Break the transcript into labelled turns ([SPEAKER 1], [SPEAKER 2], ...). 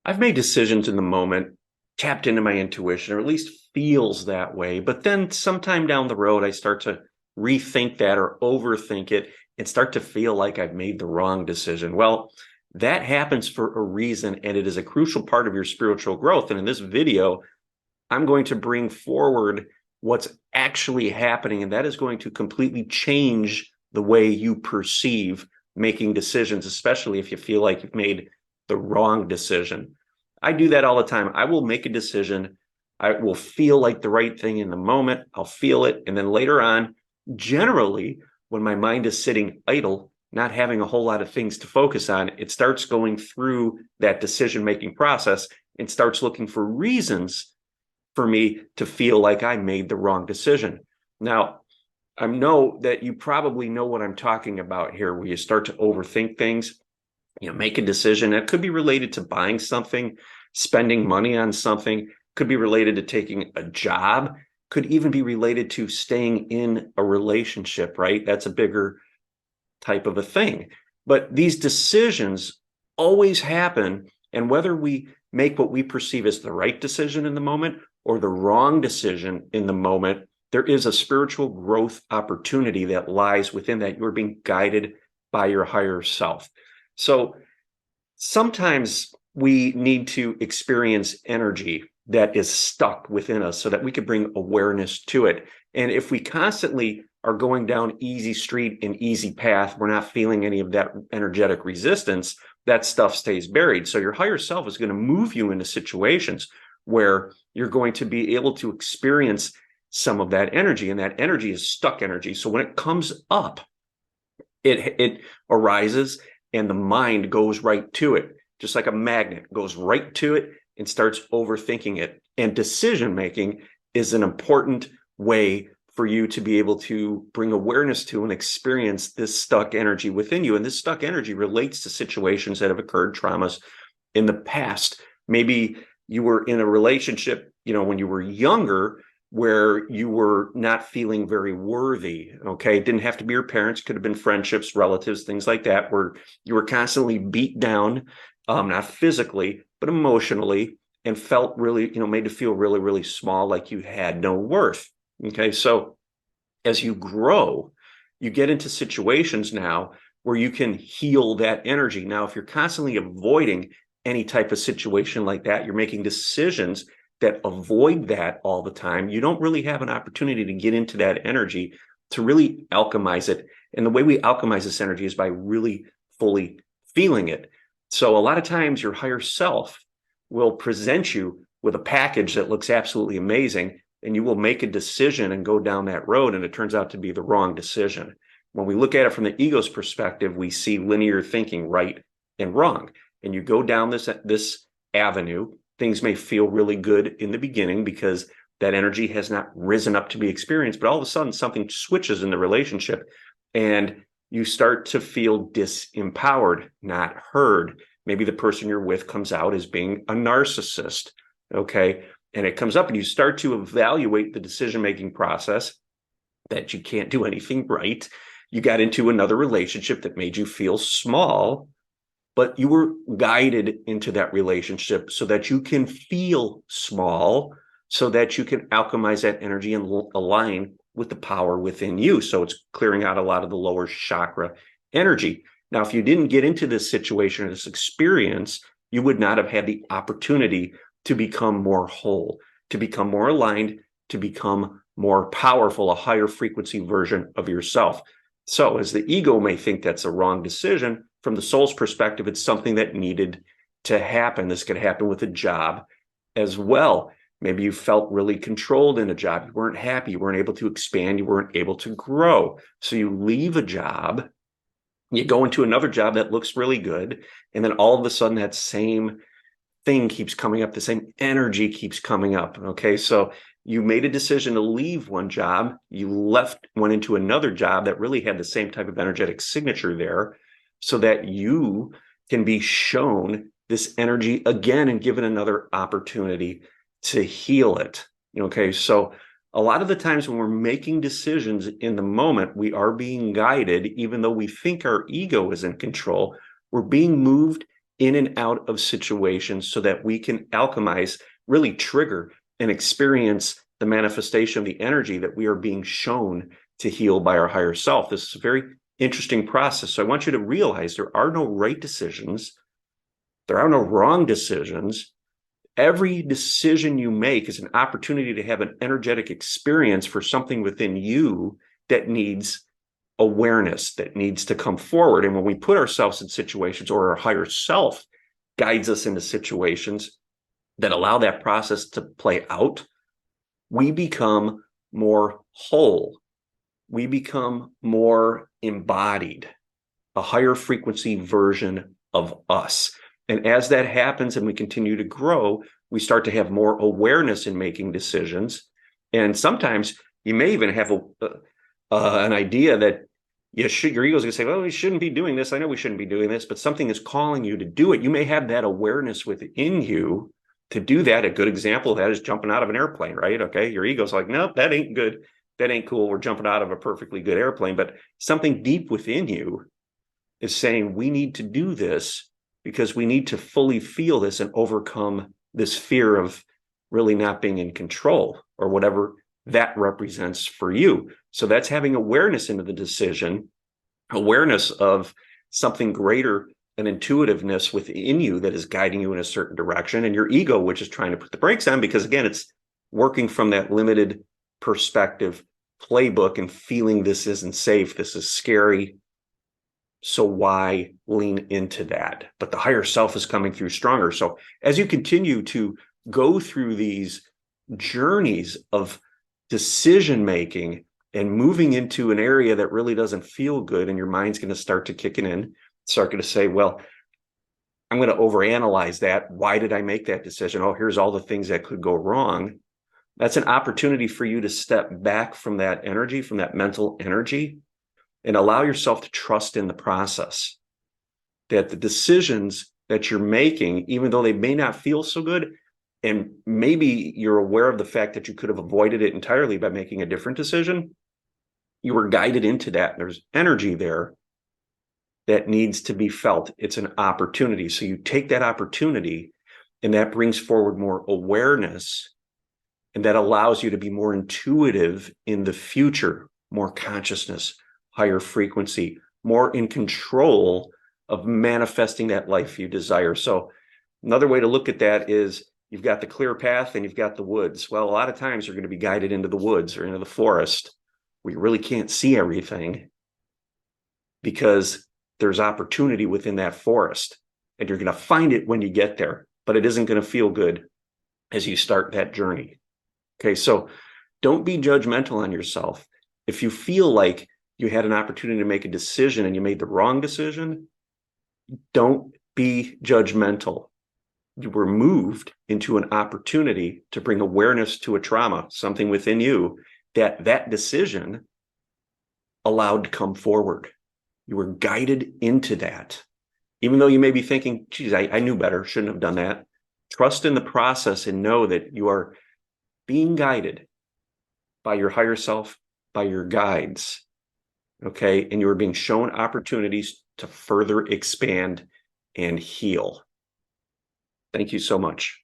[SPEAKER 1] I've made decisions in the moment, tapped into my intuition, or at least feels that way. But then sometime down the road, I start to rethink that or overthink it and start to feel like I've made the wrong decision. Well, that happens for a reason, and it is a crucial part of your spiritual growth. And in this video, I'm going to bring forward what's actually happening, and that is going to completely change the way you perceive making decisions, especially if you feel like you've made the wrong decision. I do that all the time. I will make a decision. I will feel like the right thing in the moment. I'll feel it. And then later on, generally, when my mind is sitting idle, not having a whole lot of things to focus on, it starts going through that decision-making process and starts looking for reasons for me to feel like I made the wrong decision. Now, I know that you probably know what I'm talking about here, where you start to overthink things, make a decision. It could be related to buying something, spending money on something, could be related to taking a job, could even be related to staying in a relationship, right? That's a bigger type of a thing. But these decisions always happen, and whether we make what we perceive as the right decision in the moment or the wrong decision in the moment, there is a spiritual growth opportunity that lies within that. You're being guided by your higher self. So sometimes we need to experience energy that is stuck within us so that we can bring awareness to it. And if we constantly are going down easy street and easy path, we're not feeling any of that energetic resistance, that stuff stays buried. So your higher self is going to move you into situations where you're going to be able to experience some of that energy, and that energy is stuck energy. So when it comes up, it arises, and the mind goes right to it, just like a magnet goes right to it and starts overthinking it. And decision making is an important way for you to be able to bring awareness to and experience this stuck energy within you. And this stuck energy relates to situations that have occurred, traumas in the past. Maybe you were in a relationship, when you were younger, where you were not feeling very worthy. Okay. It didn't have to be your parents, could have been friendships, relatives, things like that, where you were constantly beat down, not physically, but emotionally, and felt really, made to feel really, really small, like you had no worth. Okay. So as you grow, you get into situations now where you can heal that energy. Now, if you're constantly avoiding any type of situation like that, you're making decisions that avoid that all the time, you don't really have an opportunity to get into that energy to really alchemize it. And the way we alchemize this energy is by really fully feeling it. So a lot of times your higher self will present you with a package that looks absolutely amazing, and you will make a decision and go down that road, and it turns out to be the wrong decision. When we look at it from the ego's perspective, we see linear thinking, right and wrong. And you go down this avenue, things may feel really good in the beginning because that energy has not risen up to be experienced, but all of a sudden something switches in the relationship and you start to feel disempowered, not heard. Maybe the person you're with comes out as being a narcissist, okay? And it comes up and you start to evaluate the decision-making process, that you can't do anything right. You got into another relationship that made you feel small, but you were guided into that relationship so that you can feel small, so that you can alchemize that energy and align with the power within you. So it's clearing out a lot of the lower chakra energy. Now, if you didn't get into this situation or this experience, you would not have had the opportunity to become more whole, to become more aligned, to become more powerful, a higher frequency version of yourself. So as the ego may think that's a wrong decision, from the soul's perspective, it's something that needed to happen. This could happen with a job as well. Maybe you felt really controlled in a job. You weren't happy. You weren't able to expand. You weren't able to grow. So you leave a job, you go into another job that looks really good. And then all of a sudden that same thing keeps coming up. The same energy keeps coming up. Okay. So you made a decision to leave one job. You went into another job that really had the same type of energetic signature there, so that you can be shown this energy again and given another opportunity to heal it. Okay. So a lot of the times when we're making decisions in the moment, we are being guided, even though we think our ego is in control, we're being moved in and out of situations so that we can alchemize, really trigger and experience the manifestation of the energy that we are being shown to heal by our higher self. This is a very interesting process. So I want you to realize there are no right decisions. There are no wrong decisions. Every decision you make is an opportunity to have an energetic experience for something within you that needs awareness, that needs to come forward. And when we put ourselves in situations, or our higher self guides us into situations that allow that process to play out, we become more whole. We become more embodied, a higher frequency version of us. And as that happens and we continue to grow, we start to have more awareness in making decisions. And sometimes you may even have an idea that your ego is going to say, well, we shouldn't be doing this. I know we shouldn't be doing this, but something is calling you to do it. You may have that awareness within you to do that. A good example of that is jumping out of an airplane, right? Okay. Your ego's like, nope, that ain't good. That ain't cool. We're jumping out of a perfectly good airplane. But something deep within you is saying, we need to do this because we need to fully feel this and overcome this fear of really not being in control, or whatever that represents for you. So that's having awareness into the decision, awareness of something greater, an intuitiveness within you that is guiding you in a certain direction, and your ego, which is trying to put the brakes on, because again, it's working from that limited perspective playbook and feeling this isn't safe, this is scary. So why lean into that? But the higher self is coming through stronger. So as you continue to go through these journeys of decision making and moving into an area that really doesn't feel good, and your mind's going to start to kick in, start going to say, well, I'm going to overanalyze that. Why did I make that decision? Oh, here's all the things that could go wrong. That's an opportunity for you to step back from that energy, from that mental energy, and allow yourself to trust in the process, that the decisions that you're making, even though they may not feel so good, and maybe you're aware of the fact that you could have avoided it entirely by making a different decision, you were guided into that. There's energy there that needs to be felt. It's an opportunity. So you take that opportunity, and that brings forward more awareness, and that allows you to be more intuitive in the future, more consciousness, higher frequency, more in control of manifesting that life you desire. So another way to look at that is, you've got the clear path and you've got the woods. Well, a lot of times you're going to be guided into the woods or into the forest where you really can't see everything, because there's opportunity within that forest, and you're going to find it when you get there, but it isn't going to feel good as you start that journey. Okay, so don't be judgmental on yourself. If you feel like you had an opportunity to make a decision and you made the wrong decision, don't be judgmental. You were moved into an opportunity to bring awareness to a trauma, something within you that decision allowed to come forward. You were guided into that. Even though you may be thinking, geez, I knew better, shouldn't have done that. Trust in the process and know that you are being guided by your higher self, by your guides. Okay. And you are being shown opportunities to further expand and heal. Thank you so much.